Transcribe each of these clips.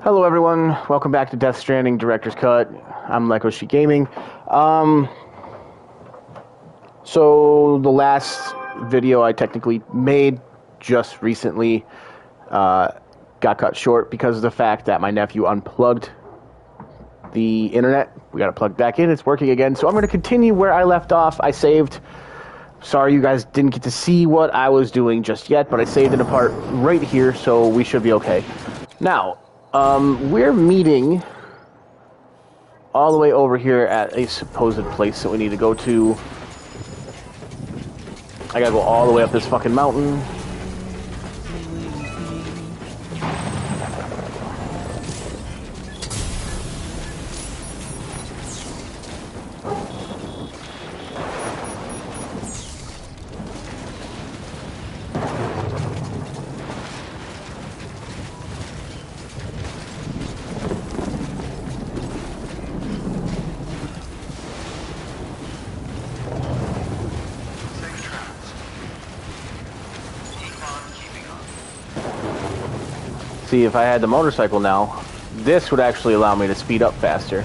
Hello everyone, welcome back to Death Stranding Director's Cut. I'm Lekoshi Gaming. So the last video I technically made just recently got cut short because of the fact that my nephew unplugged the internet. We got it plugged back in, it's working again. So I'm going to continue where I left off. I saved. Sorry you guys didn't get to see what I was doing just yet, but I saved in a part right here, so we should be okay. Now, we're meeting all the way over here at a supposed place that we need to go to. I gotta go all the way up this fucking mountain. See, if I had the motorcycle now, this would actually allow me to speed up faster.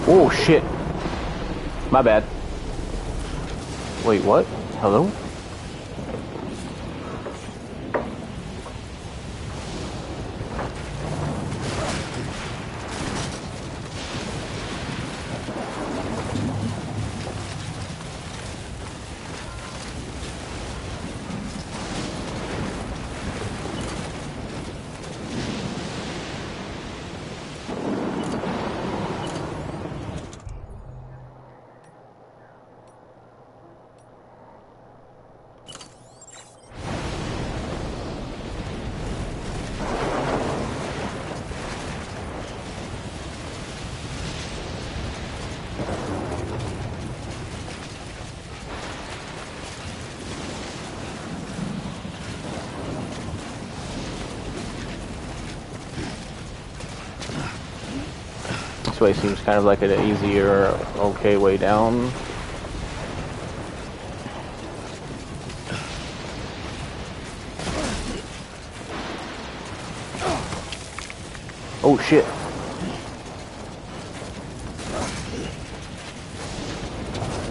Oh shit. My bad. Wait, what? Hello? This way seems kind of like an easier, okay way down. Oh shit.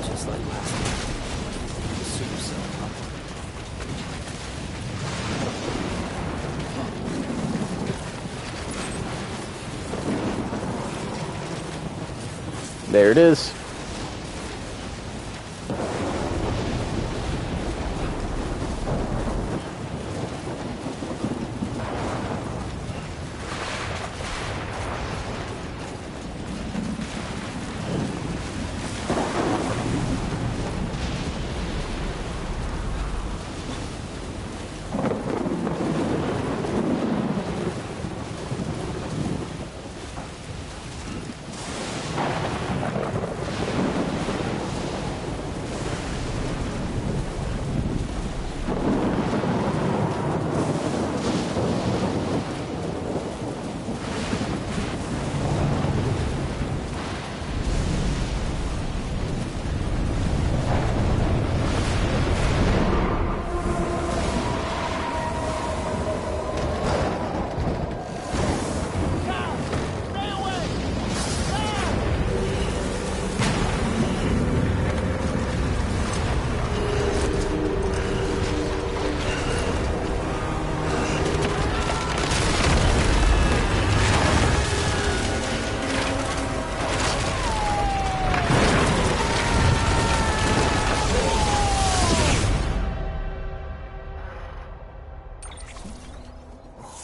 Just like last time. Super cell. There it is.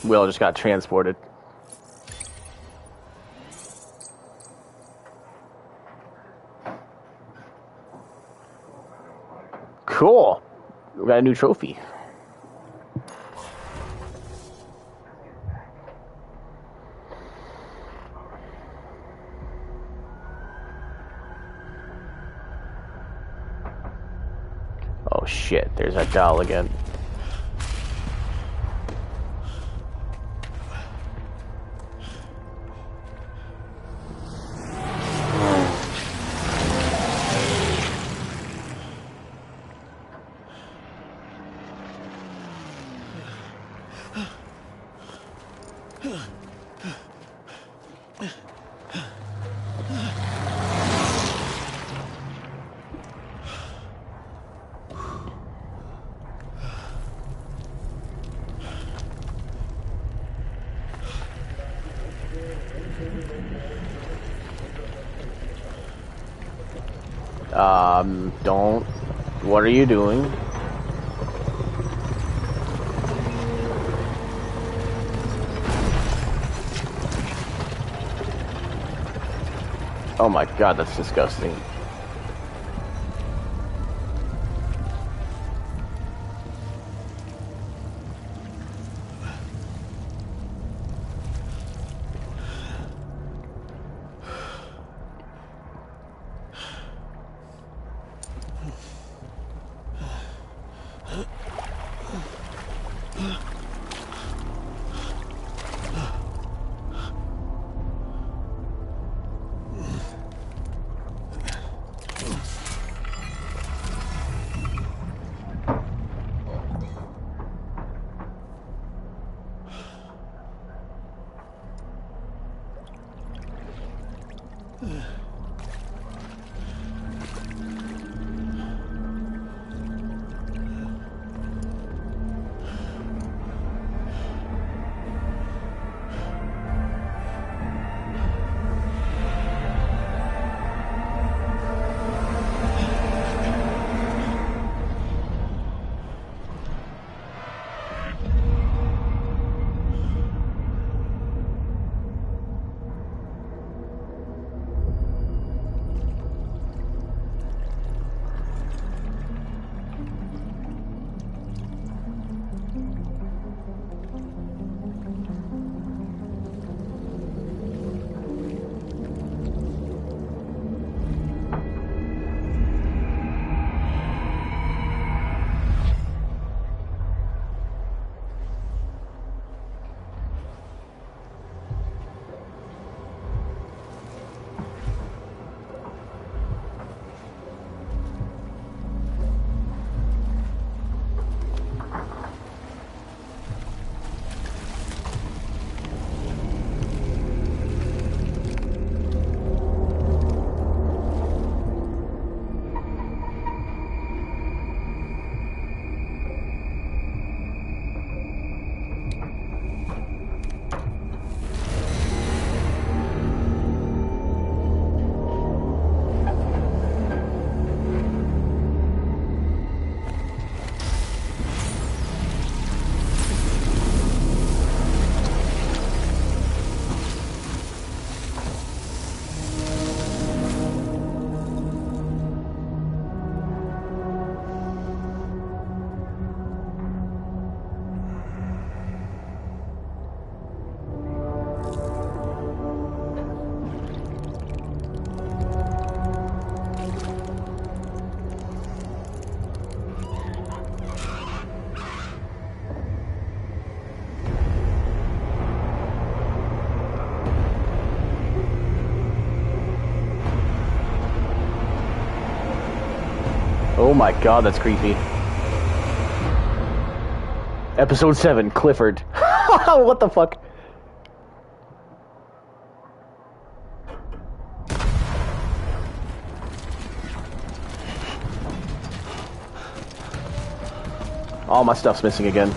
Will just got transported. Cool. We got a new trophy. Oh shit, there's that doll again. Don't. What are you doing? Oh my god, that's disgusting. Oh my god, that's creepy. Episode 7, Clifford. What the fuck? All my stuff's missing again.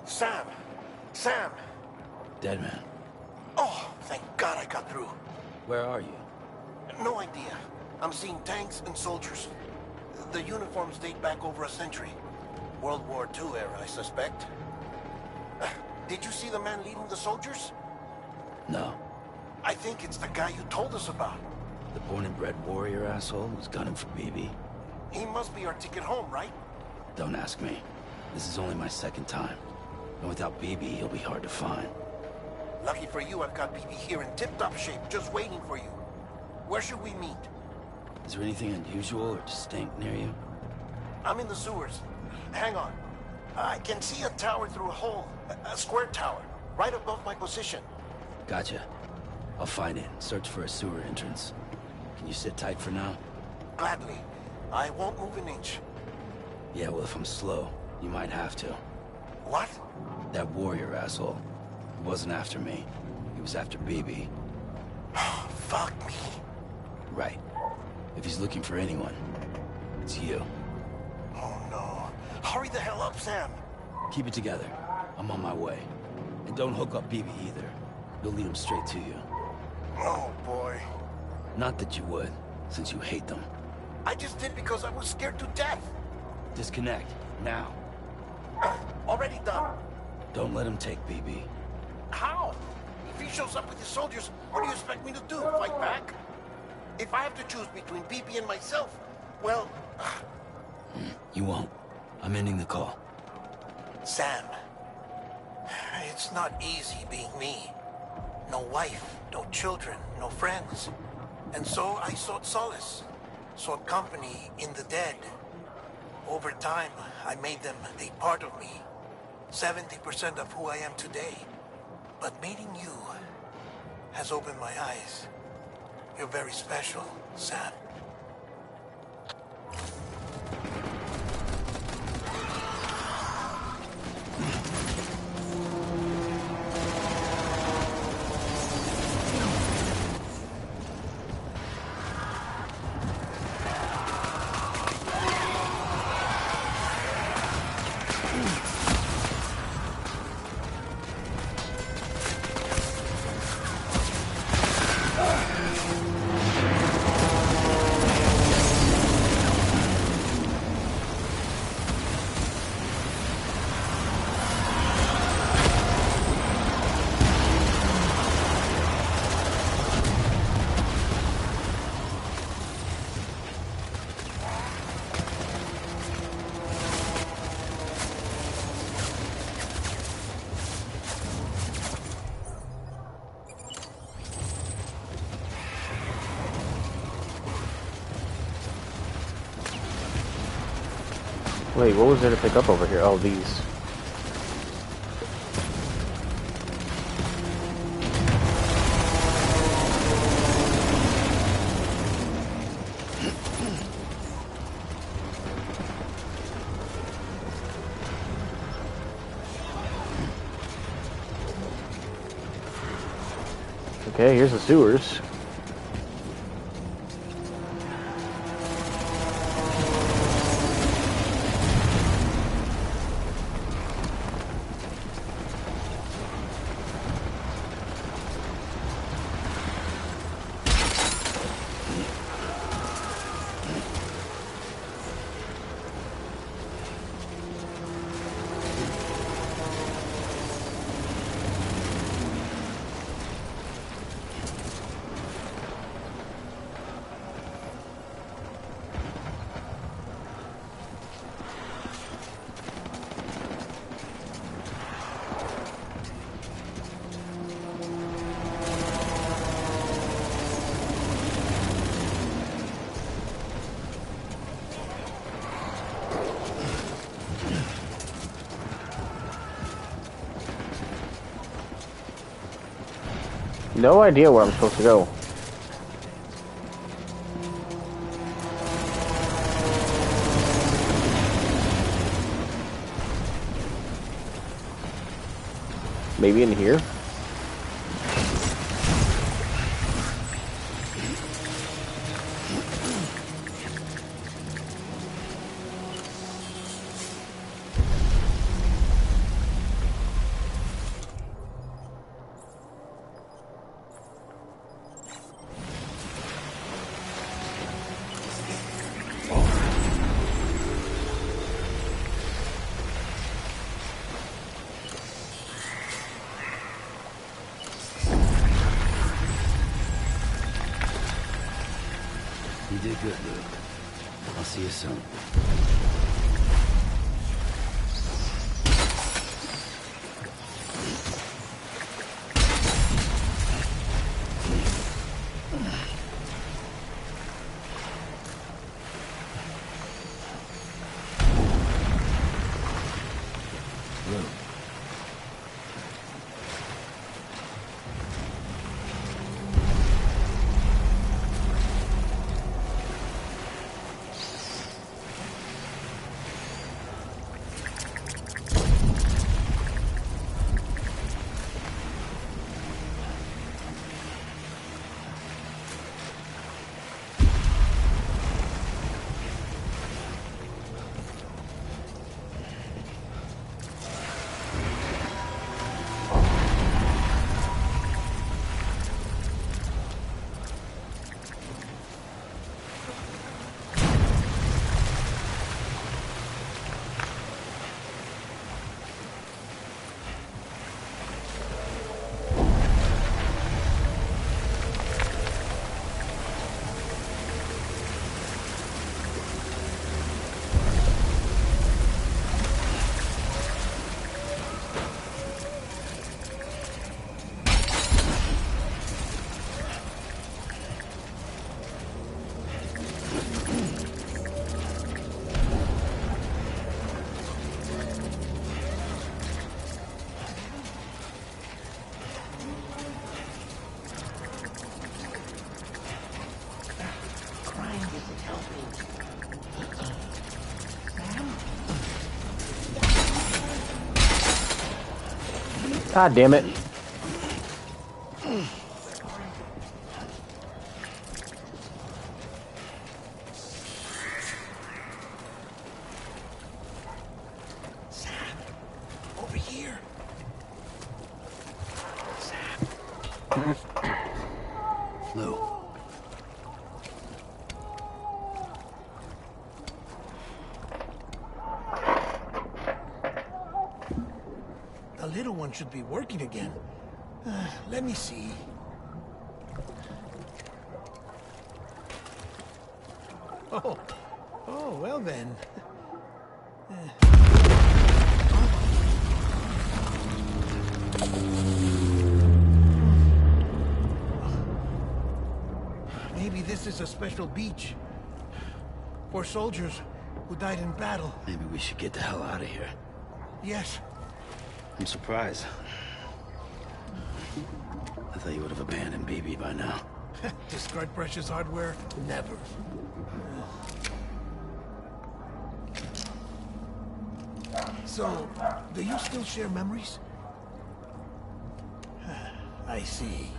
Sam, Sam! Dead man. Oh, thank God I got through. Where are you? No idea. I'm seeing tanks and soldiers. The uniforms date back over a century. World War II era, I suspect. Did you see the man leading the soldiers? No. I think it's the guy you told us about. The born and bred warrior asshole who's gunning for BB. He must be our ticket home, right? Don't ask me. This is only my second time. And without BB, he'll be hard to find. Lucky for you, I've got BB here in tip-top shape, just waiting for you. Where should we meet? Is there anything unusual or distinct near you? I'm in the sewers. Hang on. I can see a tower through a hole. A square tower. Right above my position. Gotcha. I'll find it and search for a sewer entrance. Can you sit tight for now? Gladly. I won't move an inch. Yeah, well, if I'm slow, you might have to. What? That warrior asshole. He wasn't after me. He was after BB. Fuck me. Right. If he's looking for anyone, it's you. Oh no. Hurry the hell up, Sam. Keep it together. I'm on my way. And don't hook up BB either. You'll lead him straight to you. Oh boy. Not that you would, since you hate them. I just did because I was scared to death. Disconnect, now. Already done. Don't let him take BB. How? If he shows up with his soldiers, what do you expect me to do? Fight back? If I have to choose between BB and myself, well... You won't. I'm ending the call. Sam, it's not easy being me. No wife, no children, no friends. And so I sought solace, sought company in the dead. Over time, I made them a part of me. 70% of who I am today. But meeting you has opened my eyes. You're very special, Sam. Wait, what was there to pick up over here? Oh, these. Okay, here's the sewers. No idea where I'm supposed to go. Maybe in here? did good, Lou. I'll see you soon. God damn it. Sam, over here. Sam. Lou. The little one should be working again. Let me see. Oh, well then. Maybe this is a special beach for soldiers who died in battle. Maybe we should get the hell out of here. Yes. I'm surprised. I thought you would have abandoned BB by now. Discard precious hardware? Never. So, do you still share memories? I see.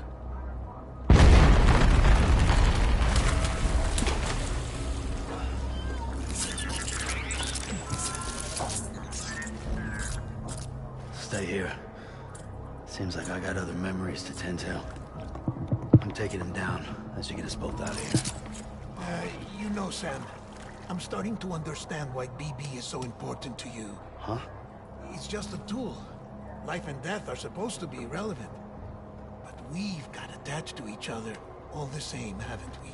Stay here. Seems like I got other memories to tend to. I'm taking him down as you get us both out of here. You know, Sam, I'm starting to understand why BB is so important to you. Huh? It's just a tool. Life and death are supposed to be irrelevant. But we've got attached to each other all the same, haven't we?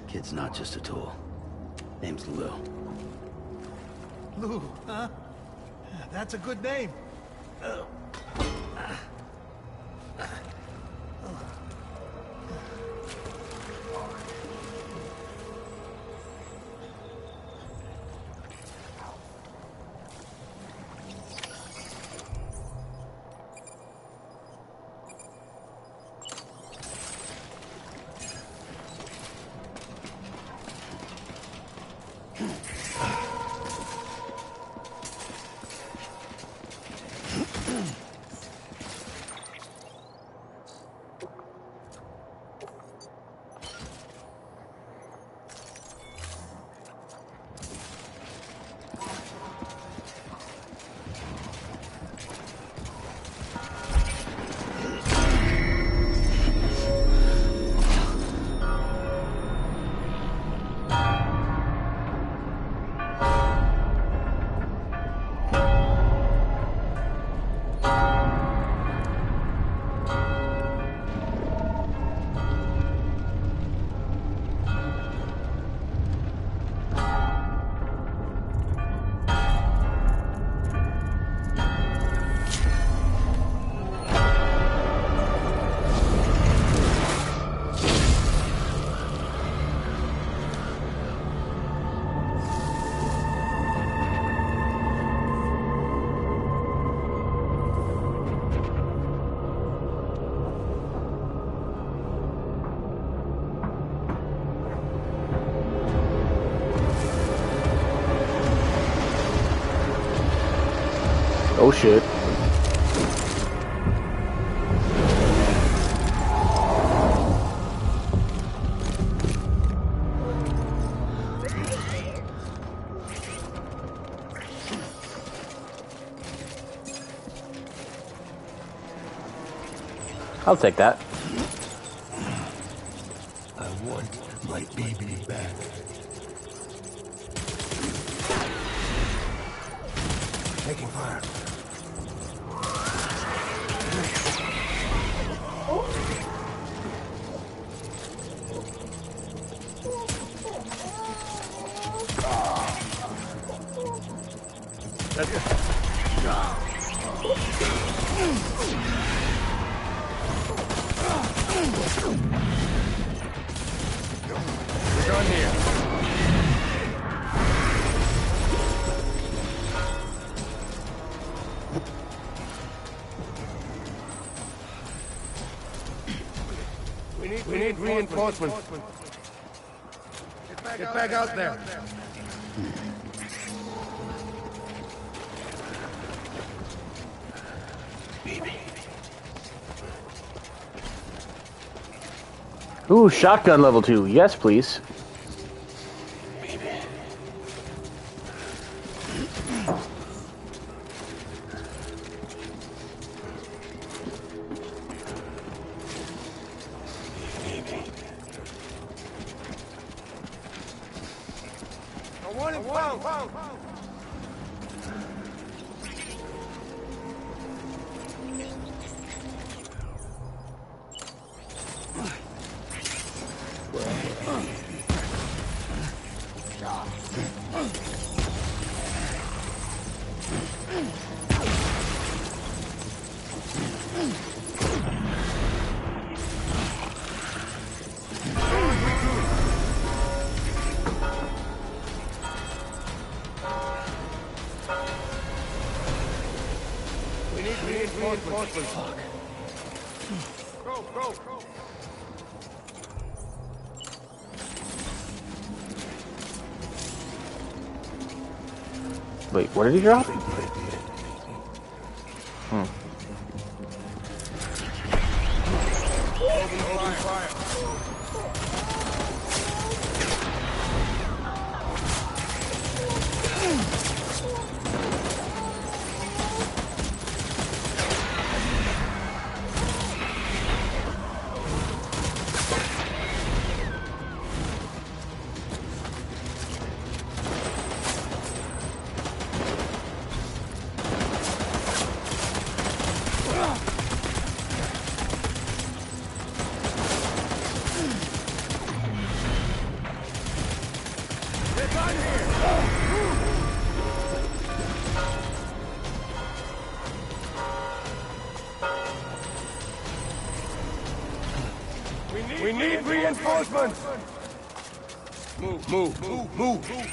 Kid's not just a tool. Name's Lou. Lou, huh? That's a good name. Oh shit. I'll take that. I want my baby back. Taking fire. We're done here. We need reinforcements. Get back out there. Ooh, shotgun level 2. Yes, please. We need reinforcements. Fuck. Go. Wait, what did he drop? Open fire. We need reinforcements! Move! Move in!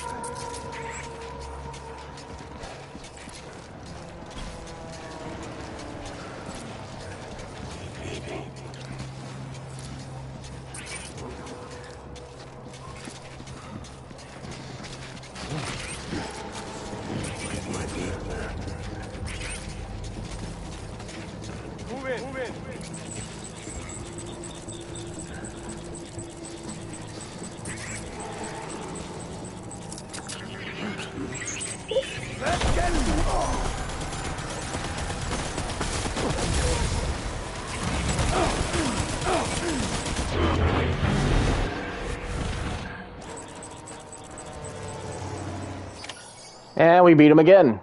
Let's get And we beat him again.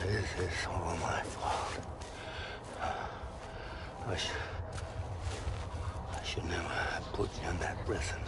This is all my fault. I should never have put you in that prison.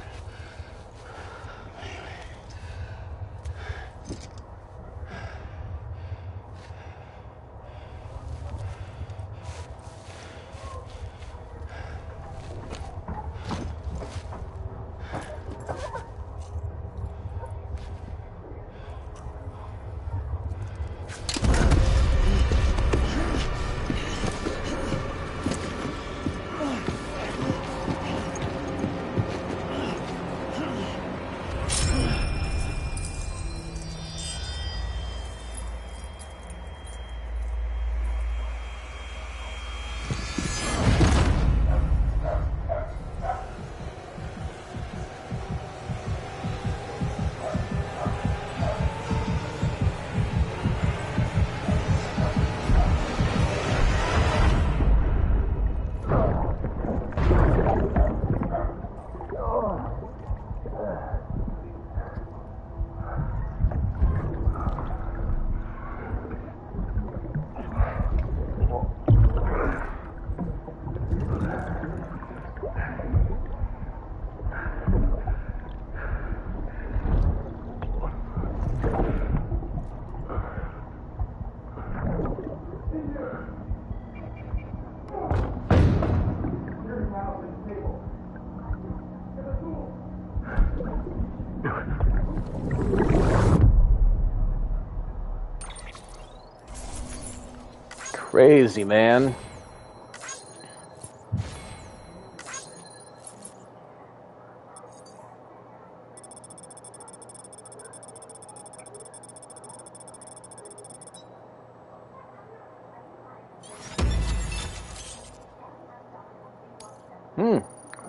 Crazy, man.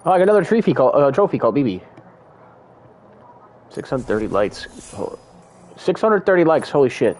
Oh, I got another trophy called BB. 630 likes. 630 likes. Holy shit.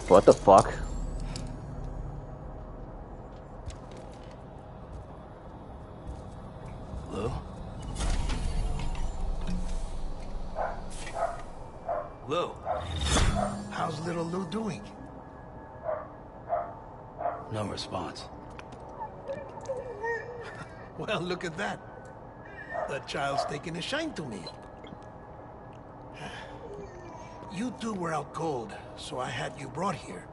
What the fuck? Lou? Lou? How's little Lou doing? No response. Well, look at that. The child's taking a shine to me. You two were out cold, so I had you brought here.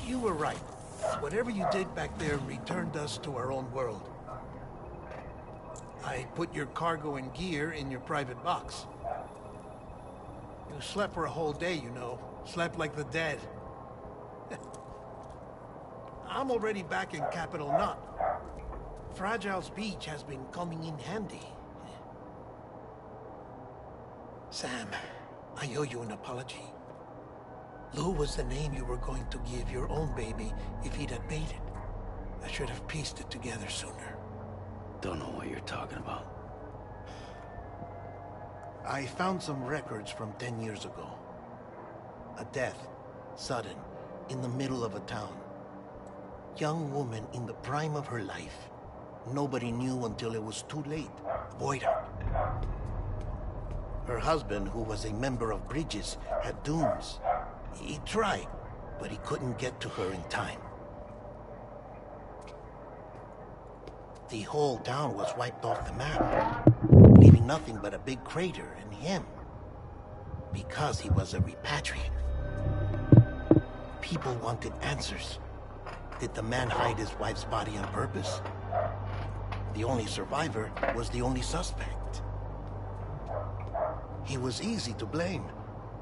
You were right. Whatever you did back there returned us to our own world. I put your cargo and gear in your private box. You slept for a whole day, you know. Slept like the dead. I'm already back in Capital Knot. Fragile's beach has been coming in handy. Sam, I owe you an apology. Lou was the name you were going to give your own baby if he'd had made it. I should have pieced it together sooner. Don't know what you're talking about. I found some records from 10 years ago. A death, sudden, in the middle of a town. Young woman in the prime of her life. Nobody knew until it was too late. Void out. Her husband, who was a member of Bridges, had dooms. He tried, but he couldn't get to her in time. The whole town was wiped off the map, leaving nothing but a big crater and him. Because he was a repatriate. People wanted answers. Did the man hide his wife's body on purpose? The only survivor was the only suspect. He was easy to blame,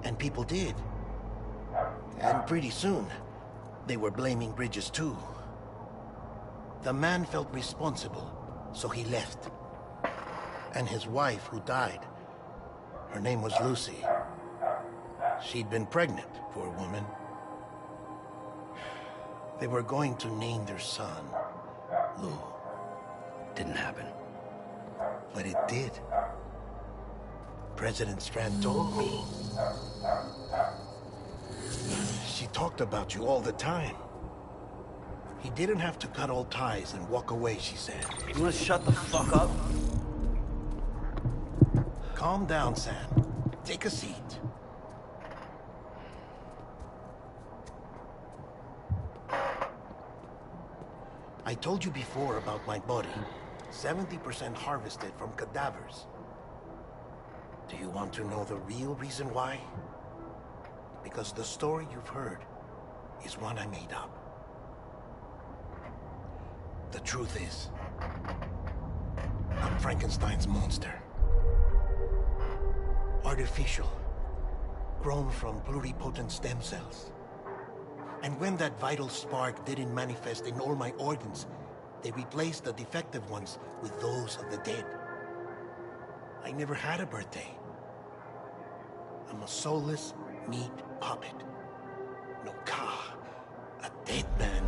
and people did. And pretty soon, they were blaming Bridges too. The man felt responsible, so he left. And his wife, who died, her name was Lucy. She'd been pregnant, poor woman. They were going to name their son Lou. Didn't happen. But it did. President Strand told me. She talked about you all the time. He didn't have to cut all ties and walk away, she said. You wanna shut the fuck up? Calm down, Sam. Take a seat. I told you before about my body. 70% harvested from cadavers. Do you want to know the real reason why? Because the story you've heard is one I made up. The truth is, I'm Frankenstein's monster. artificial, grown from pluripotent stem cells. And when that vital spark didn't manifest in all my organs, they replaced the defective ones with those of the dead. I never had a birthday. I'm a soulless meat puppet. No ka, a dead man.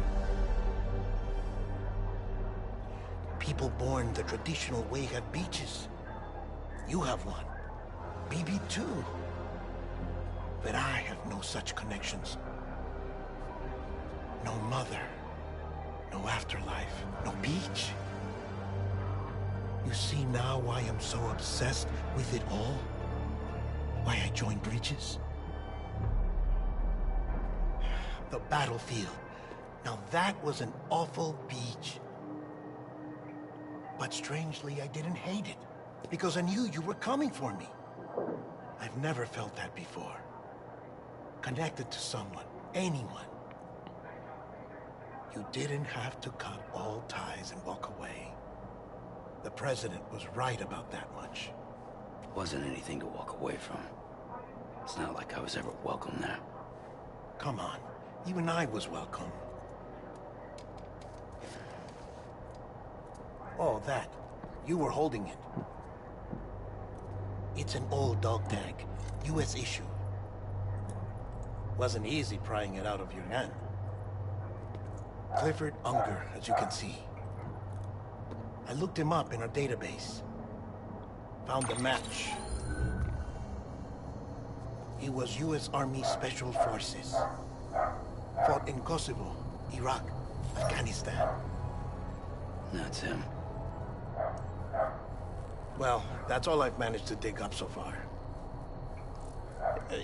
People born the traditional way have beaches. You have one. BB too. But I have no such connections. No mother. No afterlife. No beach. You see now why I'm so obsessed with it all? Why I joined Bridges? The battlefield. Now that was an awful beach. But strangely, I didn't hate it. Because I knew you were coming for me. I've never felt that before. Connected to someone, anyone. You didn't have to cut all ties and walk away. The president was right about that much. Wasn't anything to walk away from. It's not like I was ever welcome there. Come on, even I was welcome. Oh, that. You were holding it. It's an old dog tag, US issue. Wasn't easy prying it out of your hand. Clifford Unger, as you can see. I looked him up in our database. Found a match. He was US Army Special Forces. Fought in Kosovo, Iraq, Afghanistan. That's him. Well, that's all I've managed to dig up so far.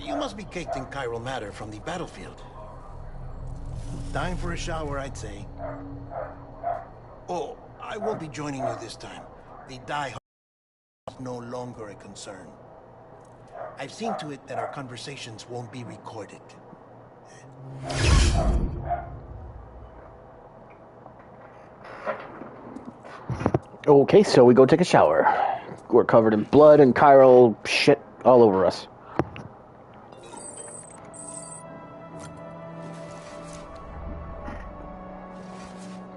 You must be caked in chiral matter from the battlefield. Time for a shower, I'd say. Oh, I won't be joining you this time. The die-hard is no longer a concern. I've seen to it that our conversations won't be recorded. Okay, so we go take a shower. We're covered in blood and chiral shit all over us.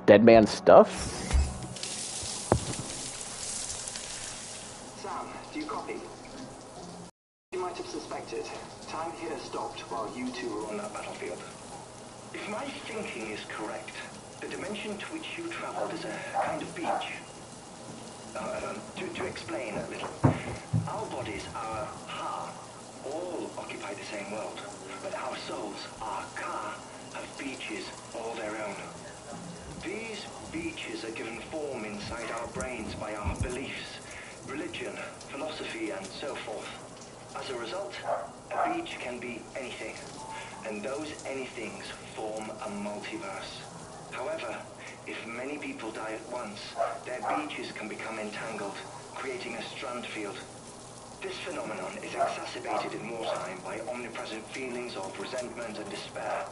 Dead man stuff? Sam, do you copy? You might have suspected. Time here stopped while you two were on that battlefield. If my thinking is correct, the dimension to which you traveled is a kind of beach. To explain a little, our bodies, our ha, all occupy the same world, but our souls, our ka, have beaches all their own. These beaches are given form inside our brains by our beliefs, religion, philosophy, and so forth. As a result, a beach can be anything, and those anythings form a multiverse. However, if many people die at once, their beaches can become entangled, creating a strand field. This phenomenon is exacerbated in wartime by omnipresent feelings of resentment and despair.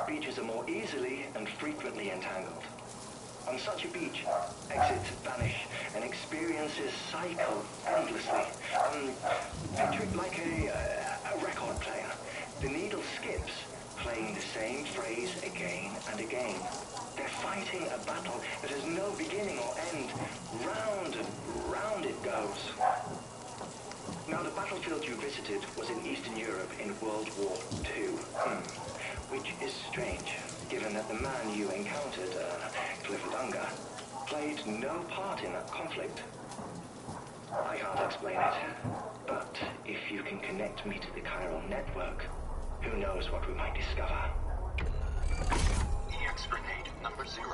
Beaches are more easily and frequently entangled. On such a beach, exits vanish and experiences cycle endlessly. Picture it like a record player. The needle skips, playing the same phrase again and again. They're fighting a battle that has no beginning or end. Round and round it goes. Now, the battlefield you visited was in Eastern Europe in World War II. Which is strange, given that the man you encountered, Clifford Unger, played no part in that conflict. I can't explain it, but if you can connect me to the chiral network, who knows what we might discover. EX grenade number 0.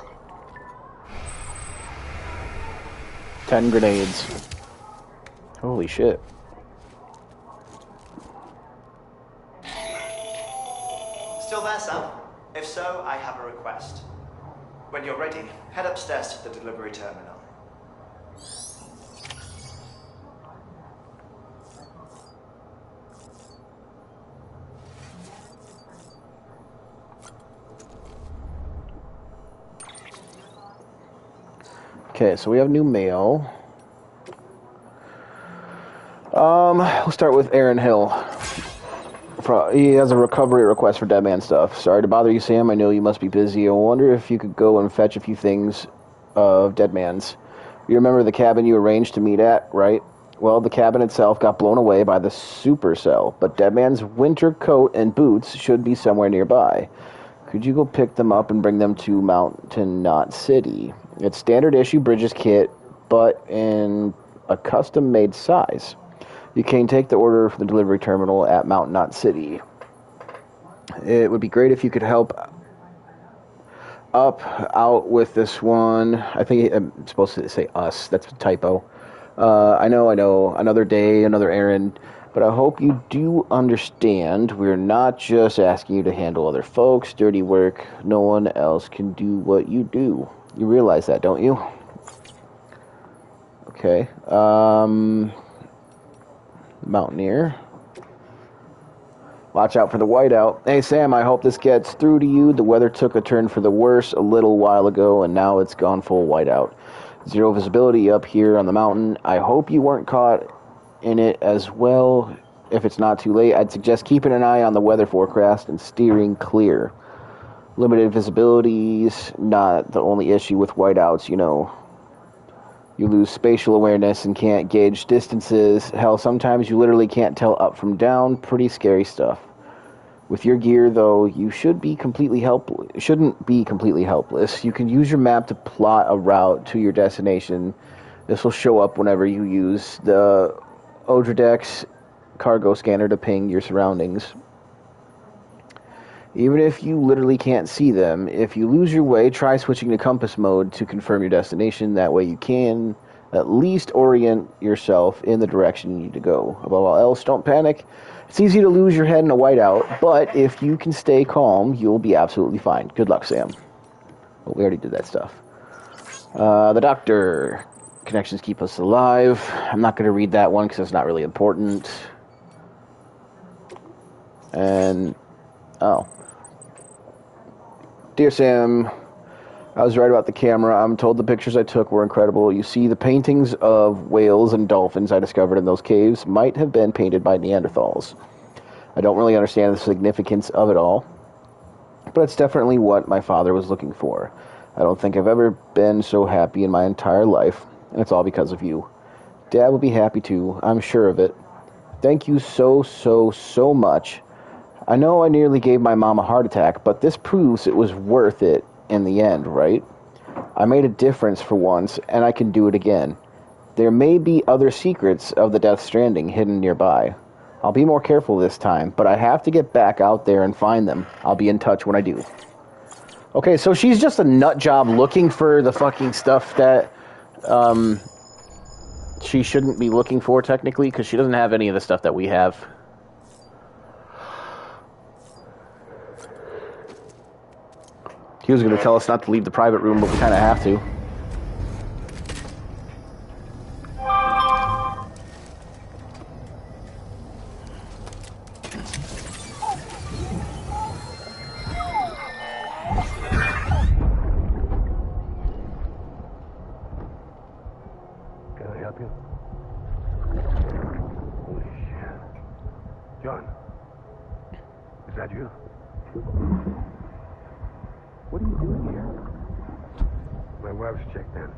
10 grenades. Holy shit. Still there, Sam? If so, I have a request. When you're ready, head upstairs to the delivery terminal. Okay, so we have new mail. We'll start with Aaron Hill. He has a recovery request for Dead Man stuff. Sorry to bother you, Sam. I know you must be busy. I wonder if you could go and fetch a few things of Dead Man's. You remember the cabin you arranged to meet at, right? Well, the cabin itself got blown away by the supercell, but Dead Man's winter coat and boots should be somewhere nearby. Could you go pick them up and bring them to Mountain Knot City? It's standard issue Bridges kit, but in a custom-made size. You can take the order from the delivery terminal at Mountain Knot City. It would be great if you could help out with this one. I think I'm supposed to say us. That's a typo. I know. Another day, another errand. But I hope you do understand we're not just asking you to handle other folks' dirty work. No one else can do what you do. You realize that, don't you? Okay. Mountaineer. Watch out for the whiteout. Hey, Sam, I hope this gets through to you. The weather took a turn for the worse a little while ago, and now it's gone full whiteout. Zero visibility up here on the mountain. I hope you weren't caught in it as well. If it's not too late, I'd suggest keeping an eye on the weather forecast and steering clear. Limited visibility's not the only issue with whiteouts, you know. You lose spatial awareness and can't gauge distances. Hell, sometimes you literally can't tell up from down. Pretty scary stuff. With your gear, though, you shouldn't be completely helpless. You can use your map to plot a route to your destination. This will show up whenever you use the Odredex cargo scanner to ping your surroundings. Even if you literally can't see them, if you lose your way, try switching to compass mode to confirm your destination. That way you can at least orient yourself in the direction you need to go. Above all else, don't panic. It's easy to lose your head in a whiteout, but if you can stay calm, you'll be absolutely fine. Good luck, Sam. Well, we already did that stuff. The Doctor. Connections keep us alive. I'm not going to read that one because it's not really important. And, oh. Dear Sam, I was right about the camera. I'm told the pictures I took were incredible. You see, the paintings of whales and dolphins I discovered in those caves might have been painted by Neanderthals. I don't really understand the significance of it all, but it's definitely what my father was looking for. I don't think I've ever been so happy in my entire life, and it's all because of you. Dad will be happy too, I'm sure of it. Thank you so much. I know I nearly gave my mom a heart attack, but this proves it was worth it in the end, right? I made a difference for once, and I can do it again. There may be other secrets of the Death Stranding hidden nearby. I'll be more careful this time, but I have to get back out there and find them. I'll be in touch when I do. Okay, so she's just a nut job looking for the fucking stuff that she shouldn't be looking for, technically, because she doesn't have any of the stuff that we have. He was going to tell us not to leave the private room, but we kind of have to. Can I help you? Holy shit. John, is that you? What are you doing here? My wife's checked in.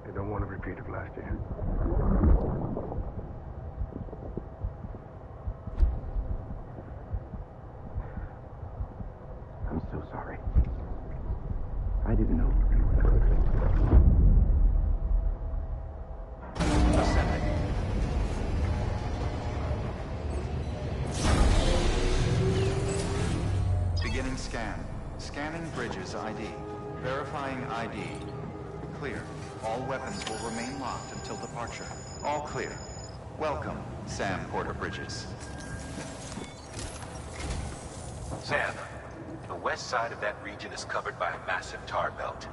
They don't want to repeat of last year. I'm so sorry. I didn't know. Beginning scan. Scanning Bridges ID. Verifying ID. Clear. All weapons will remain locked until departure. All clear. Welcome, Sam Porter Bridges. Sam, the west side of that region is covered by a massive tar belt.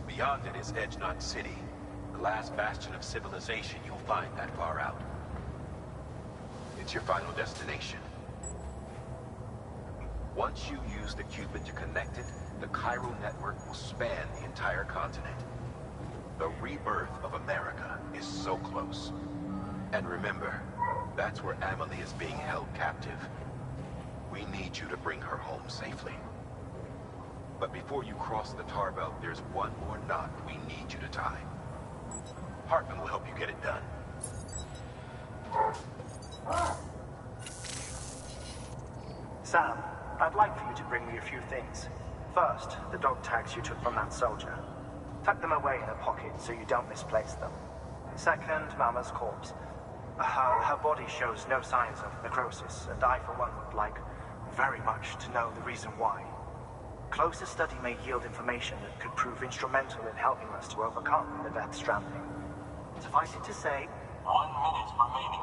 Beyond it is Edge Knot City, the last bastion of civilization you'll find that far out. It's your final destination. Once you use the Cupid to connect it, the Cairo network will span the entire continent. The rebirth of America is so close. And remember, that's where Amelie is being held captive. We need you to bring her home safely. But before you cross the tar belt, there's one more knot we need you to tie. Hartman will help you get it done. Sam, I'd like for you to bring me a few things. First, the dog tags you took from that soldier. Tuck them away in a pocket so you don't misplace them. Second, Mama's corpse. Her body shows no signs of necrosis, and I, for one, would like very much to know the reason why. Closer study may yield information that could prove instrumental in helping us to overcome the Death Stranding. Suffice it to say, 1 minute remaining.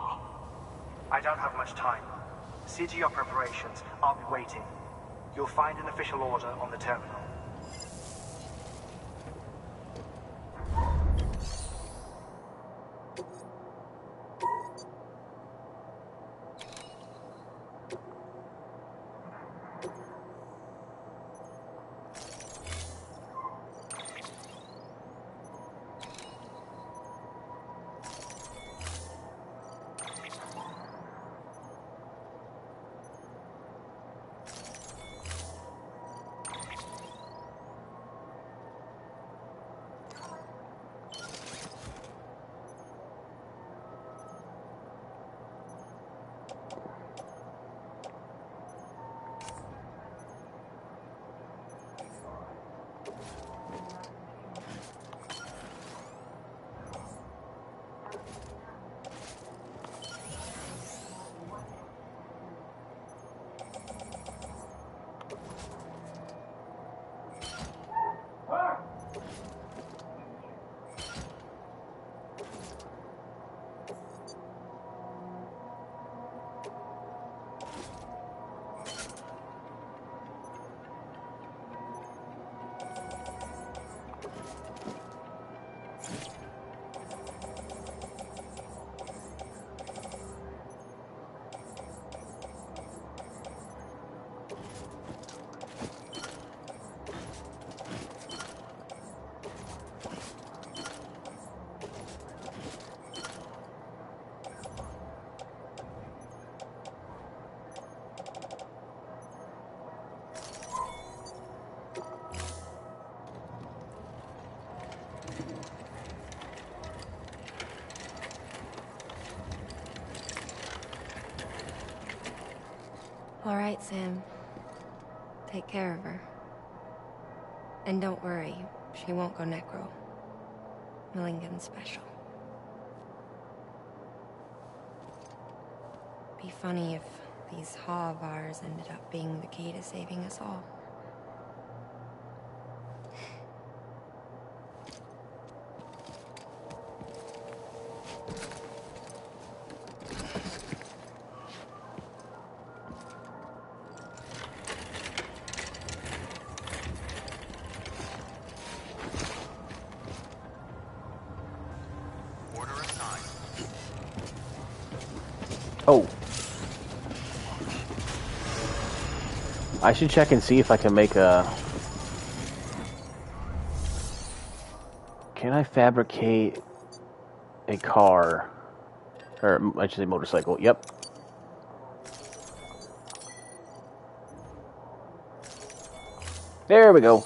I don't have much time. See to your preparations. I'll be waiting. You'll find an official order on the terminal. All right, Sam. Take care of her. And don't worry, she won't go necro. Millington's special. Be funny if these Ha of ours ended up being the key to saving us all. Oh. I should check and see if I can make a... Can I fabricate a car? Or I should say motorcycle. Yep. There we go.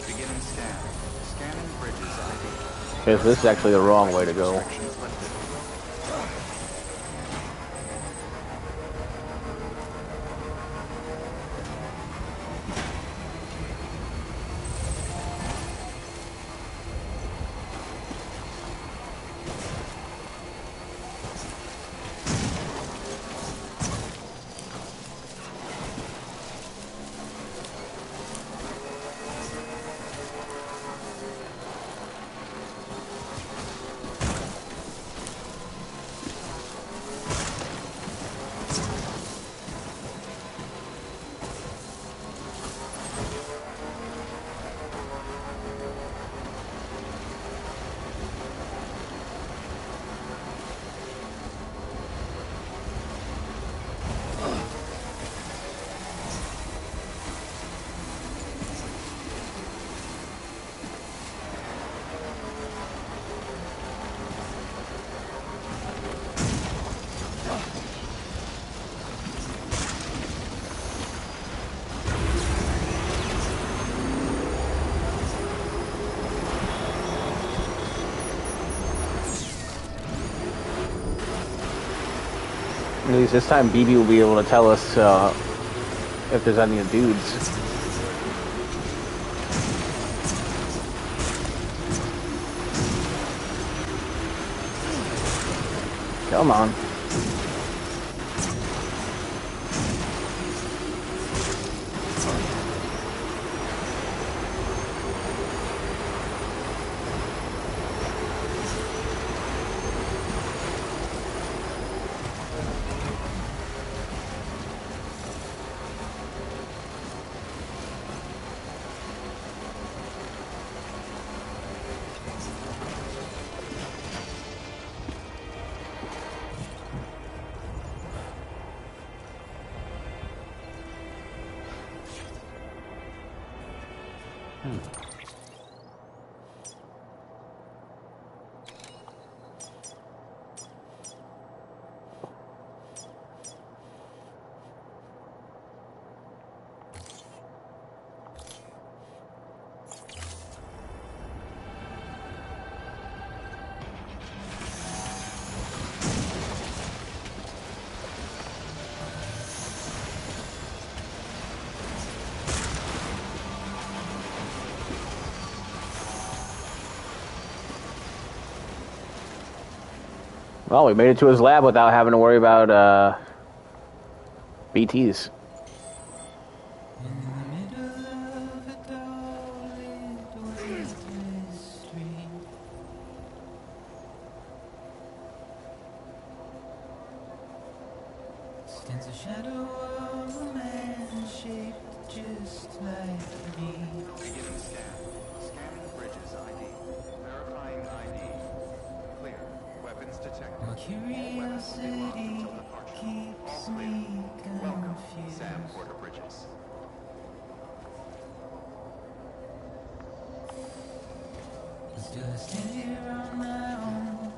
Beginning scan. Scanning bridges ID. Okay, so this is actually the wrong way to go. Restrictions lifted. At least this time BB will be able to tell us if there's any dudes. Come on. Well, we made it to his lab without having to worry about BTs. Stands a shadow of a man shaped just like me. Beginning scan. Scanning bridges ID. Verifying ID. Clear. Weapons detected. My curiosity keeps me Welcome, confused. Sam Porter Bridges. Still I stand here on my own,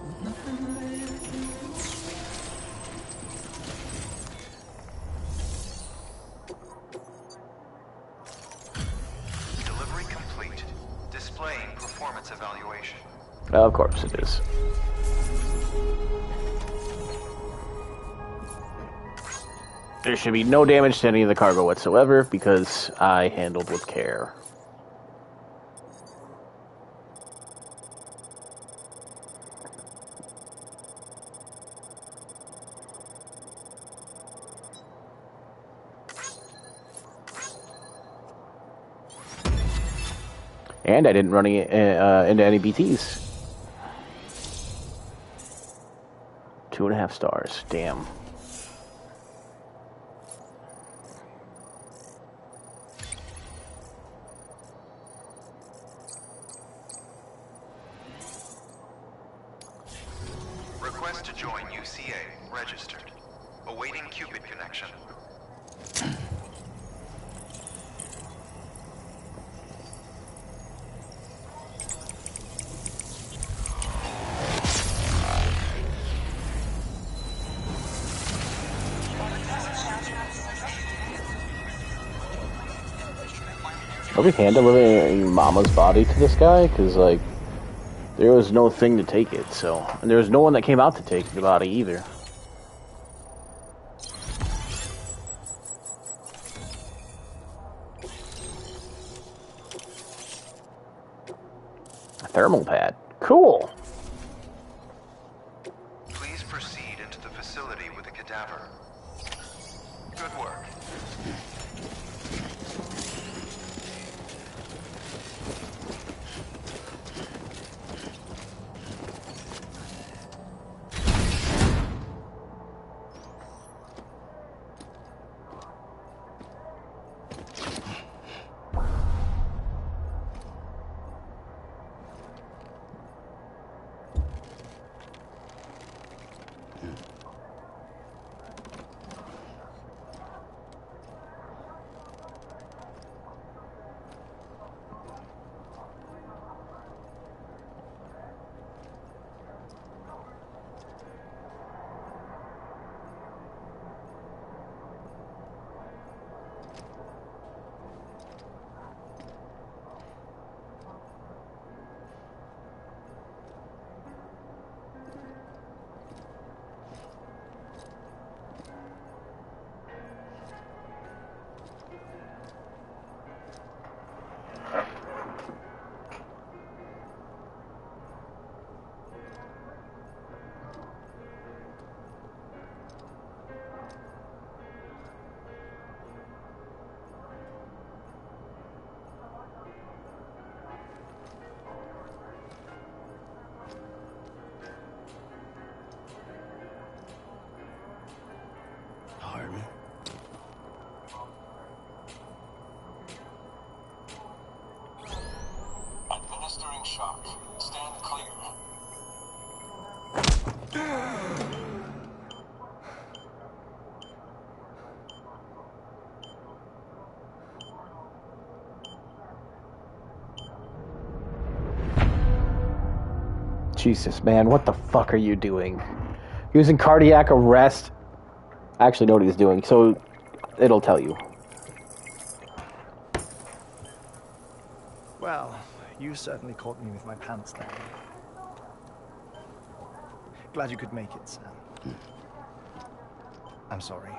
with nothing left to lose. Delivery complete. Displaying performance evaluation. Of course it is. There should be no damage to any of the cargo whatsoever because I handled with care. And I didn't run into any BTs. 2.5 stars. Damn. to join UCA. Registered. Awaiting Cupid connection. Are we hand delivering Mama's body to this guy? Because, like, there was no thing to take it, so... And there was no one that came out to take the body, either. A thermal pad. Cool! Please proceed into the facility with the cadaver. Good work. Administering shock. Stand clear. Jesus, man, what the fuck are you doing? He was in cardiac arrest. I actually know what he's doing, so it'll tell you. Well, you certainly caught me with my pants down. Glad you could make it, Sam. I'm sorry.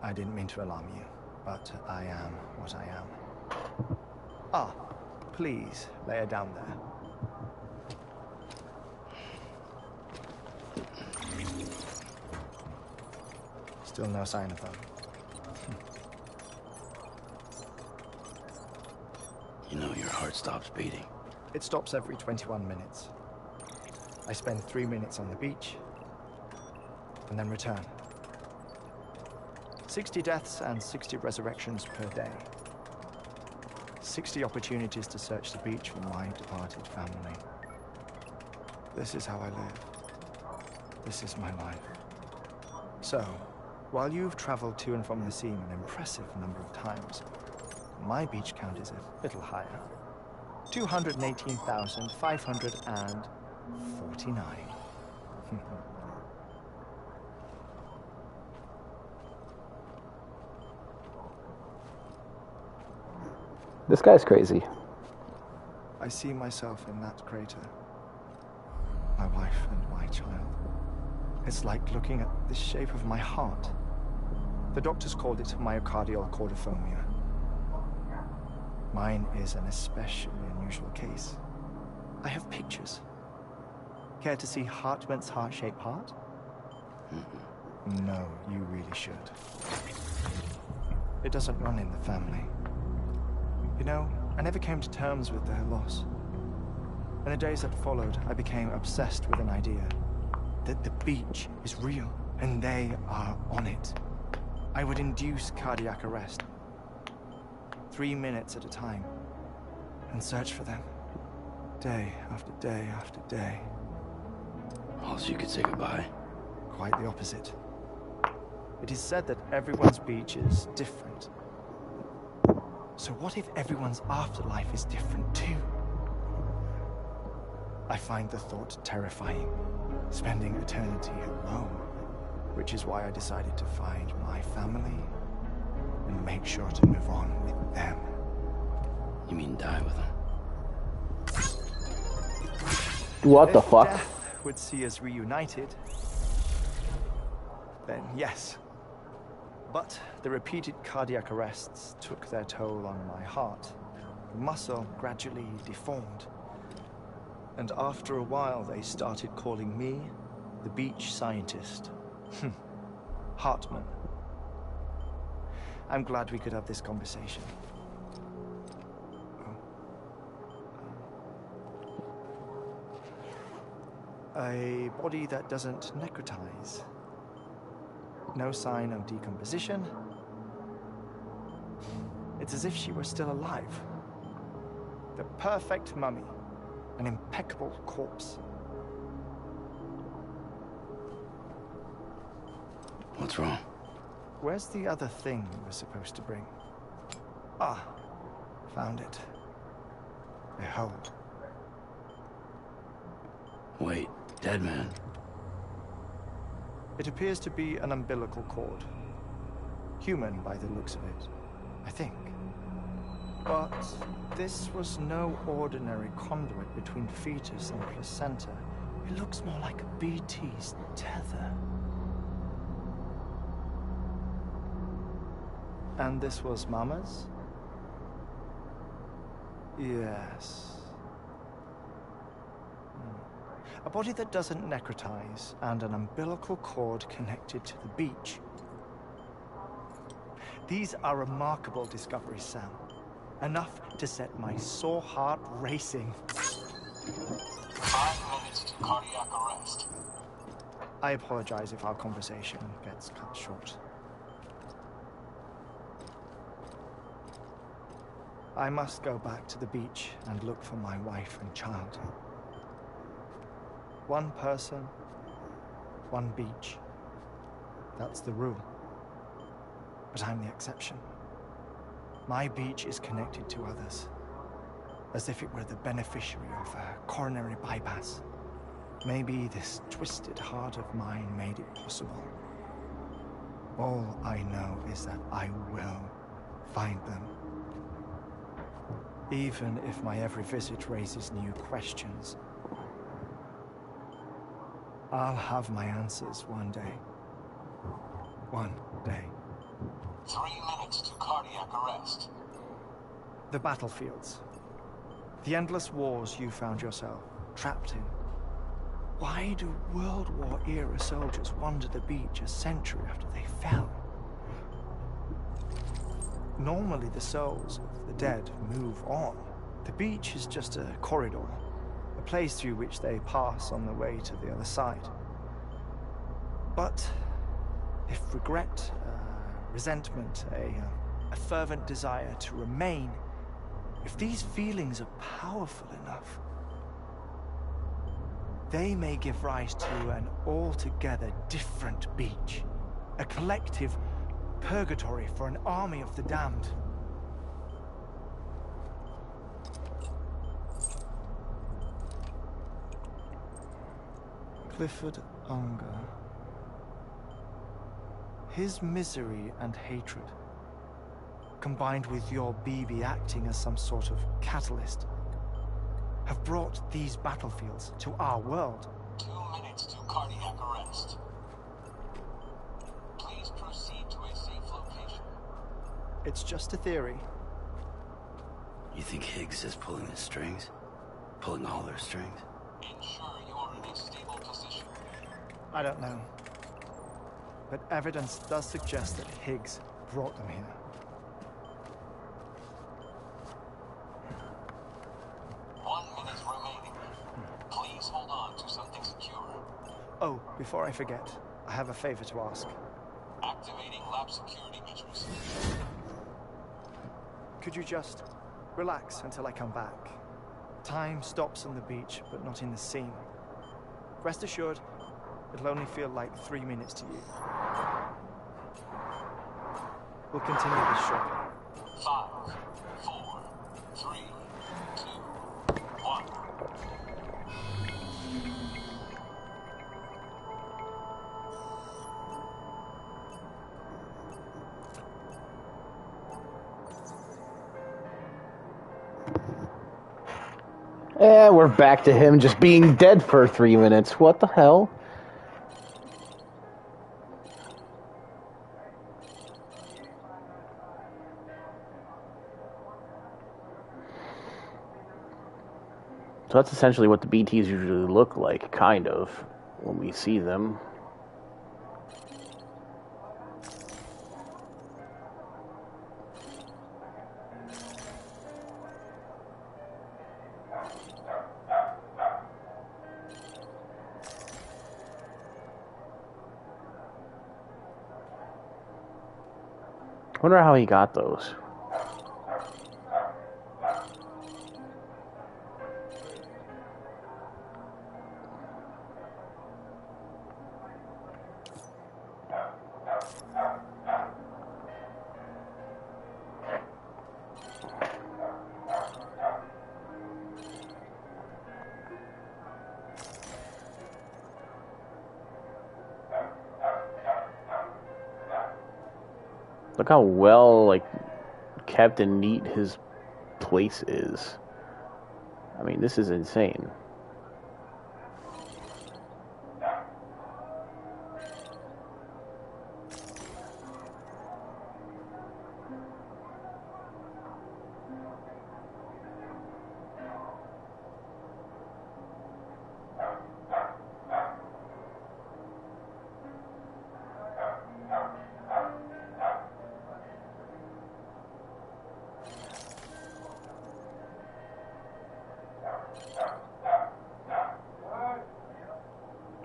I didn't mean to alarm you, but I am what I am. Ah, please, lay her down there. Still no sign of them. You know your heart stops beating. It stops every 21 minutes. I spend 3 minutes on the beach, and then return. 60 deaths and 60 resurrections per day. 60 opportunities to search the beach for my departed family. This is how I live. This is my life. So, while you've traveled to and from the scene an impressive number of times, my beach count is a little higher. 218,549. This guy's crazy. I see myself in that crater. My wife and my child. It's like looking at the shape of my heart. The doctors called it myocardial cordiformia. Mine is an especially unusual case. I have pictures. Care to see Hartmann's heart-shaped heart? No, you really should. It doesn't run in the family. You know, I never came to terms with their loss. In the days that followed, I became obsessed with an idea that the beach is real and they are on it. I would induce cardiac arrest, 3 minutes at a time, and search for them, day after day after day. Also, you could say goodbye. quite the opposite. It is said that everyone's beach is different. So what if everyone's afterlife is different too? I find the thought terrifying, spending eternity alone, which is why I decided to find my family and make sure to move on with them. You mean die with them? What the fuck? Death would see us reunited, then yes. But the repeated cardiac arrests took their toll on my heart. The muscle gradually deformed. And after a while, they started calling me the beach scientist. Hartman. I'm glad we could have this conversation. A body that doesn't necrotize. No sign of decomposition. It's as if she were still alive. The perfect mummy. An impeccable corpse. What's wrong? Where's the other thing you were supposed to bring? Ah, found it. Behold. Wait, dead man? It appears to be an umbilical cord. Human by the looks of it, I think. But this was no ordinary conduit between fetus and placenta. It looks more like a BT's tether. And this was Mama's? Yes. A body that doesn't necrotize, and an umbilical cord connected to the beach. These are remarkable discoveries, Sam. Enough to set my sore heart racing. 5 minutes to cardiac arrest. I apologize if our conversation gets cut short. I must go back to the beach and look for my wife and child. One person, one beach. That's the rule. But I'm the exception. My beach is connected to others, as if it were the beneficiary of a coronary bypass. Maybe this twisted heart of mine made it possible. All I know is that I will find them. Even if my every visit raises new questions, I'll have my answers one day. One day. 3 minutes to cardiac arrest. The battlefields. The endless wars you found yourself trapped in. Why do World War-era soldiers wander the beach a century after they fell? Normally the souls of the dead move on. The beach is just a corridor, a place through which they pass on the way to the other side. But if regret, resentment, a fervent desire to remain, if these feelings are powerful enough, they may give rise to an altogether different beach, a collective purgatory for an army of the damned. Clifford Unger. His misery and hatred, combined with your BB acting as some sort of catalyst, have brought these battlefields to our world. 2 minutes to cardiac arrest. Please proceed to a safe location. It's just a theory. You think Higgs is pulling the strings? Pulling all their strings? Ensure you are in a stable position. I don't know. But evidence does suggest that Higgs brought them here. Please hold on to something secure. Oh, before I forget, I have a favor to ask. Activating lab security measures. Could you just relax until I come back? Time stops on the beach, but not in the scene. Rest assured, It'll only feel like 3 minutes to you. We'll continue this shortly. 5, 4, 3, 2, 1. And we're back to him just being dead for 3 minutes. What the hell? So that's essentially what the BTs usually look like, kind of, when we see them. I wonder how he got those. Look how well, like, kept and neat his place is. I mean, this is insane.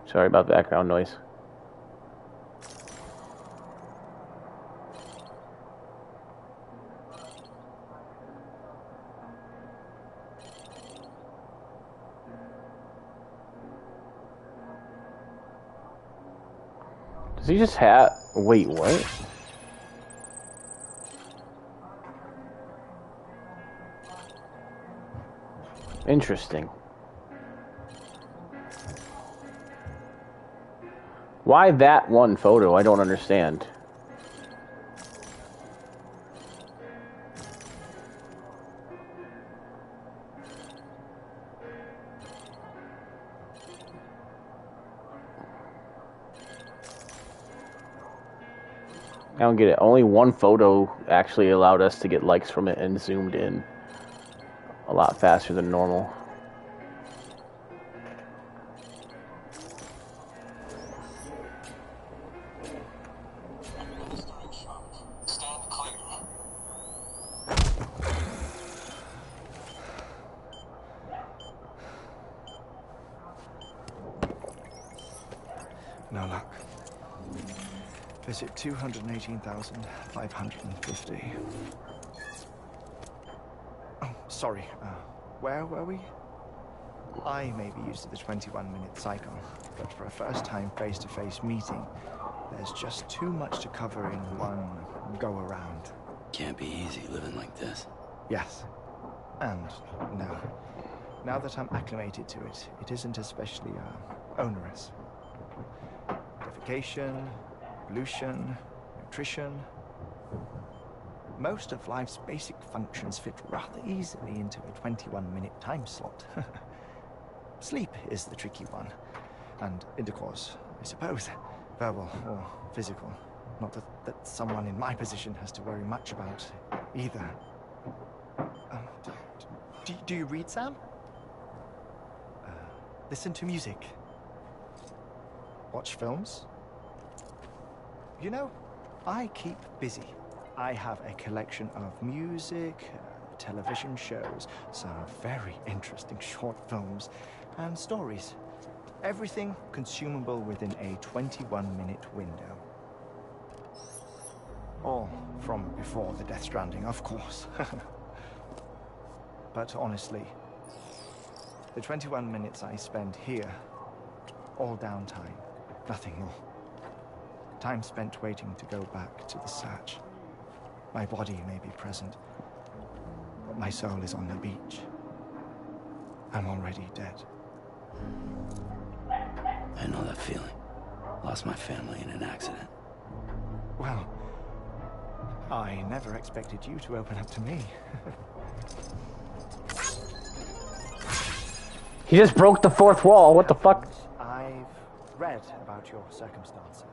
Sorry about background noise. Does he just have... Wait, what? Interesting. Why that one photo? I don't understand. I don't get it. Only one photo actually allowed us to get likes from it and zoomed in a lot faster than normal. Stand clear. No luck. Visit 218,550. Oh, sorry. Where were we? I may be used to the 21-minute cycle, but for a first-time face-to-face meeting, there's just too much to cover in one go-around. Can't be easy living like this. Yes. And now that I'm acclimated to it, it isn't especially onerous. Defecation, pollution, nutrition. Most of life's basic functions fit rather easily into a 21-minute time slot. Sleep is the tricky one, and intercourse, I suppose, verbal or physical. Not that someone in my position has to worry much about either. Do you read, Sam? Listen to music. Watch films? You know, I keep busy. I have a collection of music, television shows, some very interesting short films, and stories. Everything consumable within a 21-minute window. All from before the Death Stranding, of course. But honestly, the 21 minutes I spend here, all downtime, Nothing more. Time spent waiting to go back to the search. My body may be present, but my soul is on the beach. I'm already dead. I know that feeling. Lost my family in an accident. Well, I never expected you to open up to me. He just broke the fourth wall. What the fuck? I've read about your circumstances.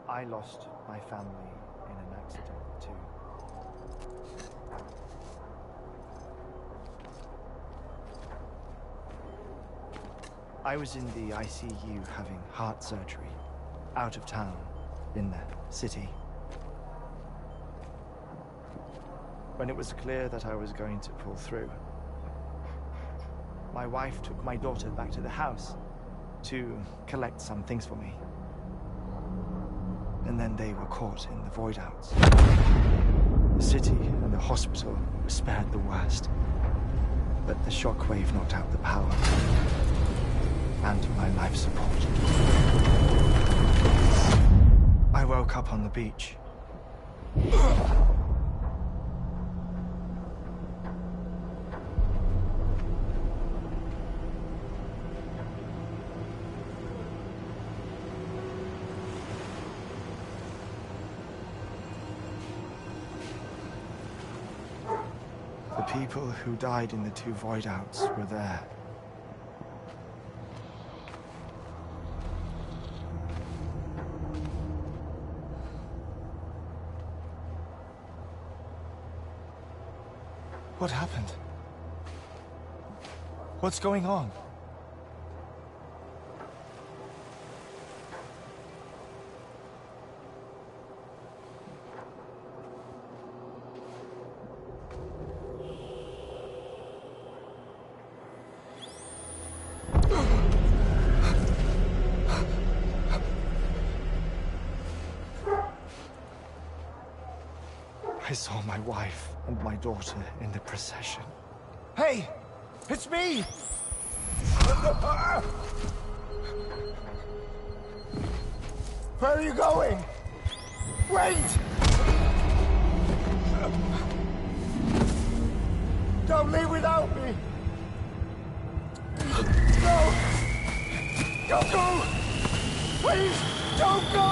I lost my family in an accident too. I was in the ICU having heart surgery, out of town, in the city. When it was clear that I was going to pull through, my wife took my daughter back to the house to collect some things for me. And then they were caught in the void outs. The city and the hospital were spared the worst, but the shockwave knocked out the power and my life support. I woke up on the beach. The people who died in the 2 void outs were there. What happened? What's going on? I saw my wife and my daughter in the procession. Hey! It's me! Where are you going? Wait! Don't leave without me! No! Don't go! Please, don't go!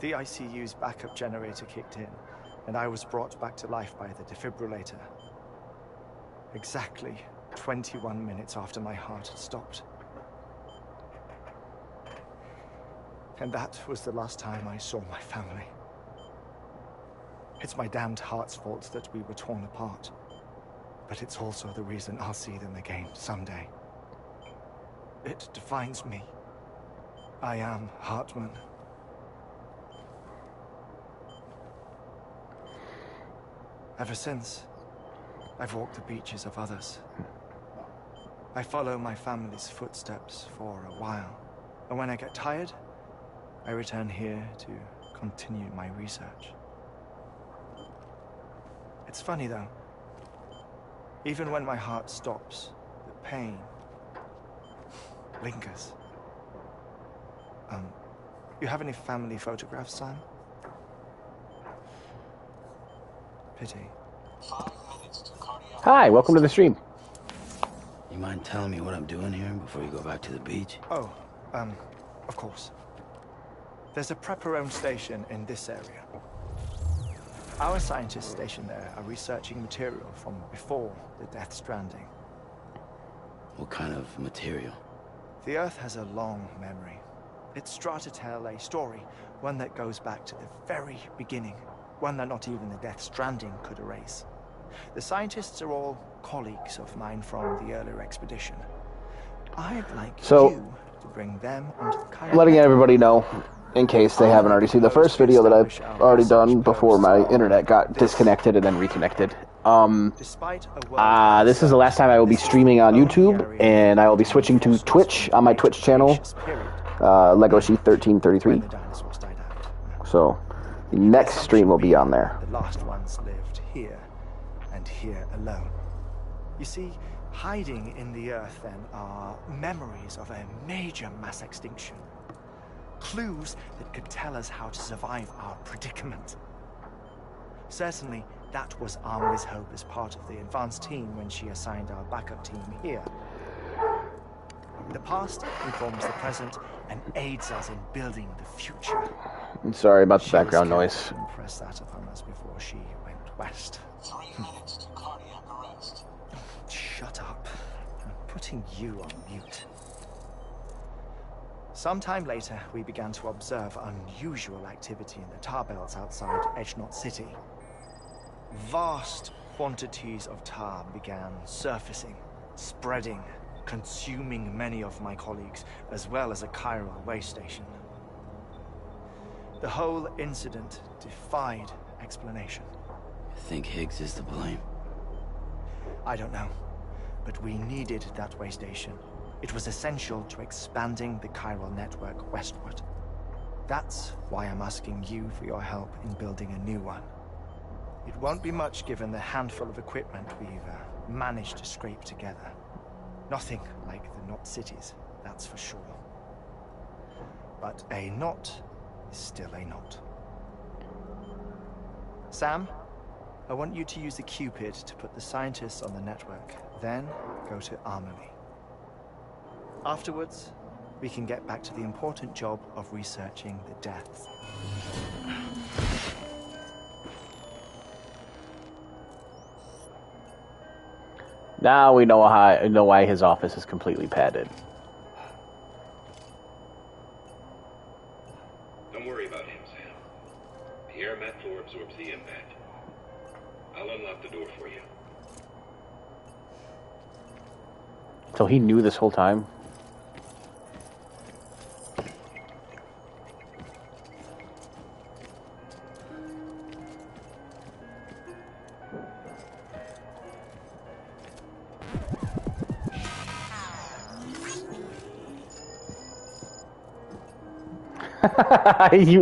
The ICU's backup generator kicked in, and I was brought back to life by the defibrillator. Exactly 21 minutes after my heart had stopped. And that was the last time I saw my family. It's my damned heart's fault that we were torn apart. But it's also the reason I'll see them again someday. It defines me. I am Hartman. Ever since, I've walked the beaches of others. I follow my family's footsteps for a while, and when I get tired, I return here to continue my research. It's funny though, even when my heart stops, the pain lingers. You have any family photographs, Sam? Pity. Hi, welcome to the stream. You mind telling me what I'm doing here before you go back to the beach? Oh, of course. There's a Prepperone station in this area. Our scientists stationed there are researching material from before the Death Stranding. What kind of material? The Earth has a long memory. It's trying to tell a story, one that goes back to the very beginning. One that not even the Death Stranding could erase. The scientists are all colleagues of mine from the earlier expedition. I'd like you to bring them and letting everybody know, in case they haven't already seen the first video that I've already done before my internet got disconnected and then reconnected. This is the last time I will be streaming on YouTube, and I will be switching to Twitch on my Twitch channel, Lego Sheath 1333. So the next stream will be on there. The last ones lived here and here alone. You see, hiding in the earth then are memories of a major mass extinction. Clues that could tell us how to survive our predicament. Certainly, that was Armley's hope as part of the advanced team when she assigned our backup team here. The past informs the present and aids us in building the future. I'm sorry about the background noise. To impress that upon us before she went west. 3 minutes to cardiac arrest. Shut up. I'm putting you on mute. Sometime later, we began to observe unusual activity in the tar belts outside Edgenot City. Vast quantities of tar began surfacing, spreading, consuming many of my colleagues, as well as a chiral waste station. The whole incident defied explanation. I think Higgs is to blame. I don't know, but we needed that waste station. It was essential to expanding the chiral network westward. That's why I'm asking you for your help in building a new one. It won't be much given the handful of equipment we've managed to scrape together. Nothing like the knot cities, that's for sure. But a knot is still a knot. Sam, I want you to use the Cupid to put the scientists on the network, then go to Armory. Afterwards, we can get back to the important job of researching the deaths. Now we know why his office is completely padded. Don't worry about him, Sam. The air mat floor absorbs the impact. I'll unlock the door for you. So he knew this whole time?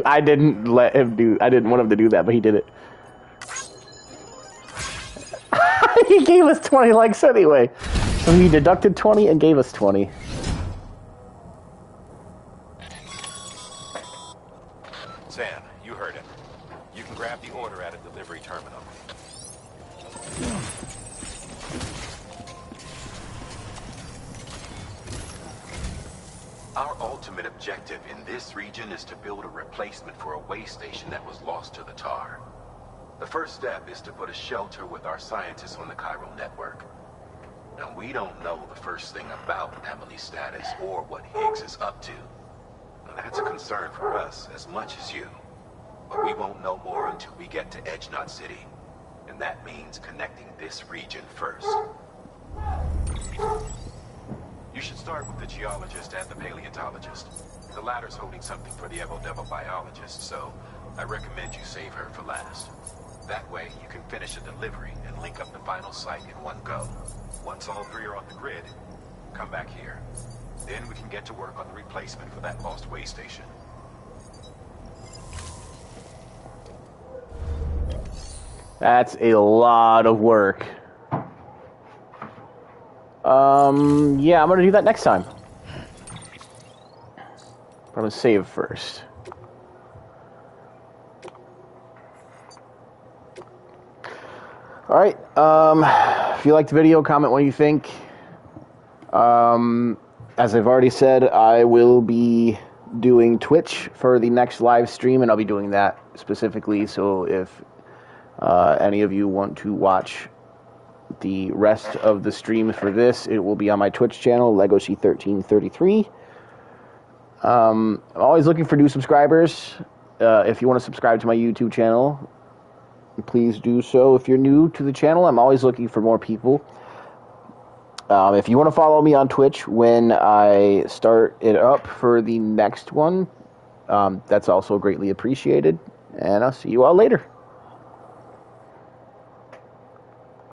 I didn't let him do. I didn't want him to do that, but he did it. He gave us 20 likes anyway, so he deducted 20 and gave us 20. Sam, you heard him. You can grab the order at a delivery terminal. Our ultimate objective in this region is to build a replacement for a way station that was lost to the tar. The first step is to put a shelter with our scientists on the chiral network. Now, we don't know the first thing about Emily's status or what Higgs is up to. Now, that's a concern for us as much as you. But we won't know more until we get to Edgenot City. And that means connecting this region first. You should start with the geologist and the paleontologist. The latter's holding something for the Evo-Devo biologist, so I recommend you save her for last. That way, you can finish the delivery and link up the final site in one go. Once all three are on the grid, come back here. Then we can get to work on the replacement for that lost way station. That's a lot of work. Yeah, I'm gonna do that next time. I'm gonna save first. Alright, if you liked the video, comment what you think. As I've already said, I will be doing Twitch for the next live stream, and I'll be doing that specifically, so if any of you want to watch the rest of the streams for this, it will be on my Twitch channel, LegoC1333. I'm always looking for new subscribers. If you want to subscribe to my YouTube channel, please do so. If you're new to the channel, I'm always looking for more people. If you want to follow me on Twitch when I start it up for the next one, that's also greatly appreciated. And I'll see you all later.